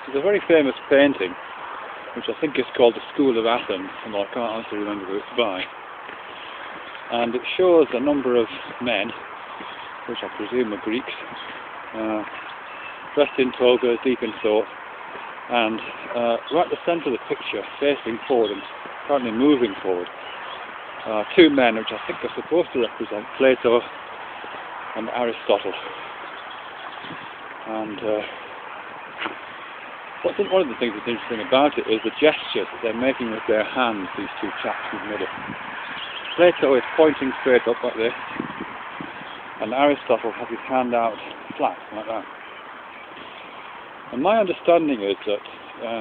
There's a very famous painting, which I think is called the School of Athens, and I can't honestly remember who it's by. And it shows a number of men, which I presume are Greeks, dressed in togas, deep in thought, and right at the centre of the picture, facing forward and apparently moving forward, two men which I think are supposed to represent Plato and Aristotle. And one of the things that's interesting about it is the gestures that they're making with their hands, these two chaps in the middle. Plato is pointing straight up like this, and Aristotle has his hand out flat, like that. And my understanding is that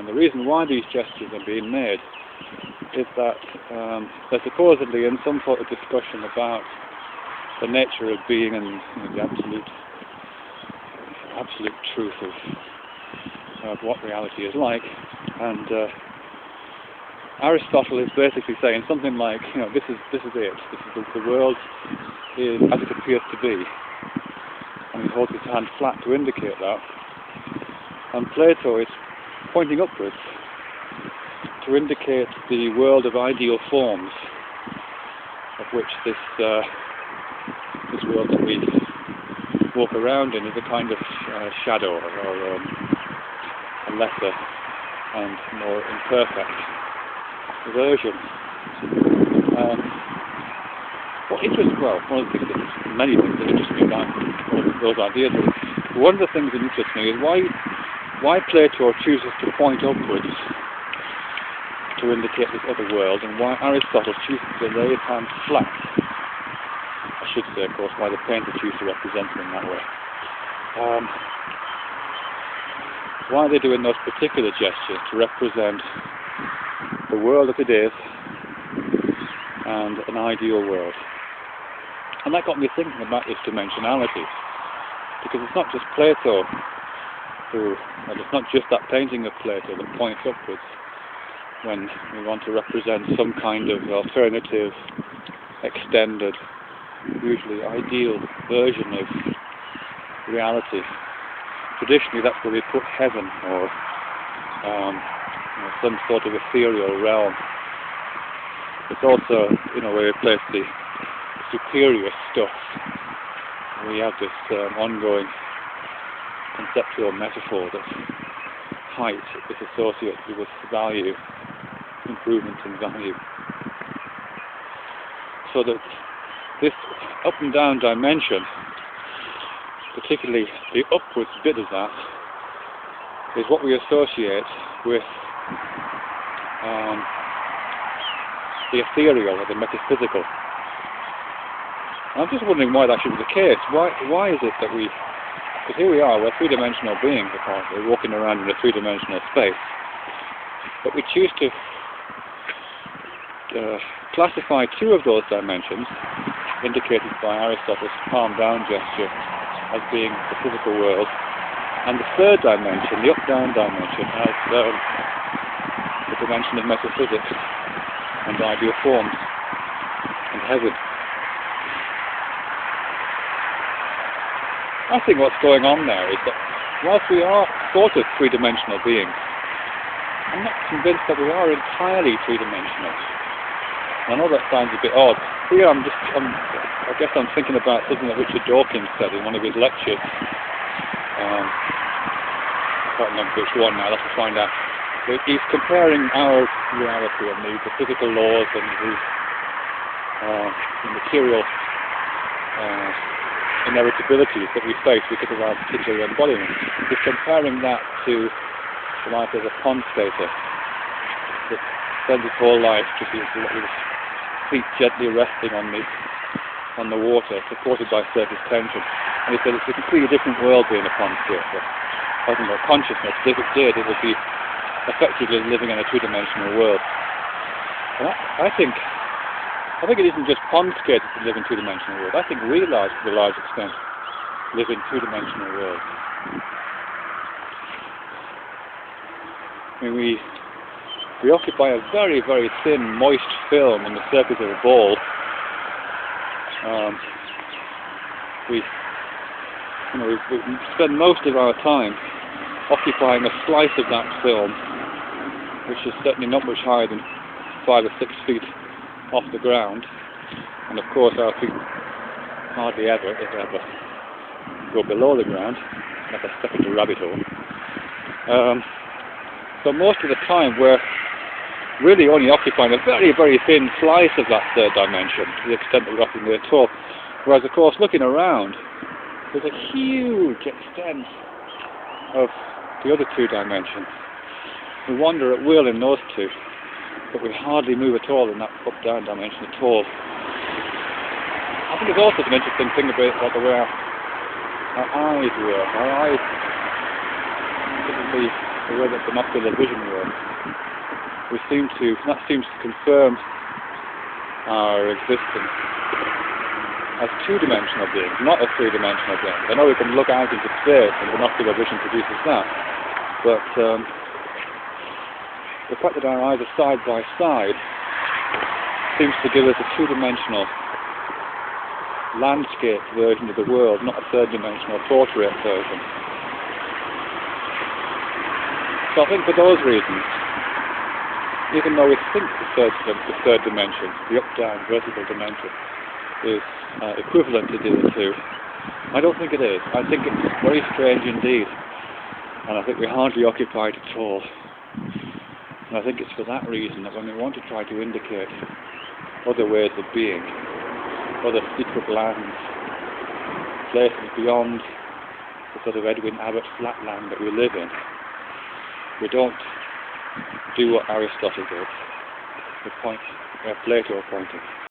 the reason why these gestures are being made is that they're supposedly in some sort of discussion about the nature of being and the absolute truth of what reality is like. And Aristotle is basically saying something like, this is it. The world is as it appears to be, and he holds his hand flat to indicate that. And Plato is pointing upwards to indicate the world of ideal forms, of which this world that we walk around in is a kind of shadow, or a lesser and more imperfect version. One of the things many things that interest me about those ideas, one of the things that interests me is why Plato chooses to point upwards to indicate this other world, and why Aristotle chooses to lay his hand flat. I should say, of course, why the painter chooses to represent them in that way. Why are they doing those particular gestures to represent the world as it is and an ideal world? And that got me thinking about this dimensionality, because it's not just Plato it's not just that painting of Plato that points upwards when we want to represent some kind of alternative, extended, usually ideal version of reality. Traditionally, that's where we put heaven, or some sort of ethereal realm. It's also, where we place the superior stuff. We have this ongoing conceptual metaphor that height is associated with value, improvement in value. So that this up and down dimension, particularly the upwards bit of that, is what we associate with the ethereal or the metaphysical. And I'm just wondering why that should be the case. Why is it that because here we are, we're three-dimensional beings apparently, walking around in a three-dimensional space, but we choose to classify two of those dimensions, indicated by Aristotle's palm down gesture, as being the physical world, and the third dimension, the up-down dimension, as the dimension of metaphysics and ideal forms and heaven. I think what's going on there is that whilst we are sort of three-dimensional beings, I'm not convinced that we are entirely three-dimensional. I know that sounds a bit odd. Here I guess I'm thinking about something that Richard Dawkins said in one of his lectures. I can't remember which one now, I'll have to find out. But he's comparing our reality and the physical laws and the material inevitabilities that we face because of our particular embodiment. He's comparing that to life as a pond skater that spends his whole life just with his feet gently resting on the water, supported by surface tension. And he said it's a completely different world being a pond skater. Talking about consciousness, if it did, it would be effectively living in a two-dimensional world. And I think it isn't just pond skaters that live in two-dimensional worlds. I think we, to a large extent, live in two-dimensional worlds. I mean, we occupy a very, very thin, moist film on the surface of a ball. We spend most of our time occupying a slice of that film, which is certainly not much higher than 5 or 6 feet off the ground, and of course our feet hardly ever, if ever, go below the ground, like a step into a rabbit hole. So most of the time we're really only occupying a very, very thin slice of that third dimension, to the extent that we're occupying it at all. Whereas, of course, looking around, there's a huge extent of the other two dimensions. We wander at will in those two, but we hardly move at all in that up-down dimension at all. I think there's also an interesting thing about the way our eyes work. Our eyes, typically the way that binocular vision works, that seems to confirm our existence as two-dimensional beings, not as three-dimensional beings. I know we can look out into space and binocular vision produces that, but the fact that our eyes are side by side seems to give us a two-dimensional landscape version of the world, not a third-dimensional portrait version. So I think for those reasons, even though we think the third dimension, the up-down vertical dimension, is equivalent to the other two, I don't think it is. I think it's very strange indeed, and I think we hardly occupy it at all. And I think it's for that reason that when we want to try to indicate other ways of being, other secret lands, places beyond the sort of Edwin Abbott flatland that we live in, we don't do what Aristotle did, the point where Plato pointed.